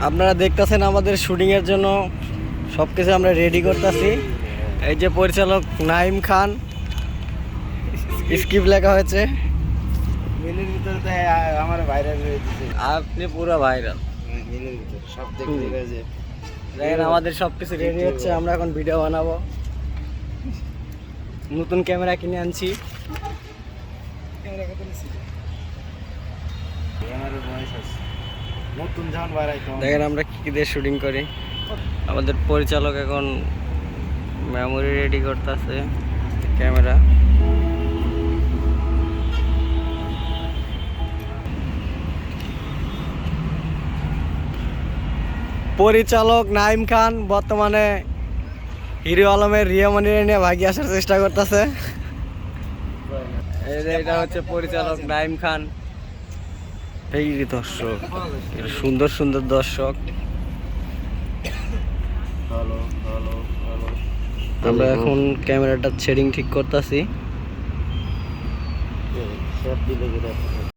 আপনারা দেখতেছেন আমাদের শুটিং এর জন্য সবকিছু আমরা রেডি করতেছি। এই যে পরিচালক নাইম খান, স্ক্রিপ্ট লেখা হয়েছে। মিলের ভিতরে তো আমার ভাইরাল হয়ে দিচ্ছে। আপনি পুরো ভাইরাল। মিলের ভিতরে সব দেখতে গেছে। দেখেন আমাদের সবকিছু রেডি হচ্ছে, আমরা এখন ভিডিও বানাবো। নতুন ক্যামেরা কিনে আনছি। ক্যামেরা কত নিছি? ক্যামেরার বয়স আছে। নতুন যখন বাড়াইতো। দেখেন আমরা কি দিয়ে শুটিং করি। আমাদের পরিচালক এখন মেমোরি রেডি করতেছে, ক্যামেরা। পরিচালক নাইম খান বর্তমানে হিরো আলমের রিয়ামনিরে নিয়ে ভাগিয়ে আসার চেষ্টা করতেছে। এটা হচ্ছে পরিচালক নাইম খান। এই দর্শক, সুন্দর সুন্দর দর্শক। Hello hello hello. আমরা এখন ক্যামেরাটা সেটিং ঠিক করতেছি। সব দিলে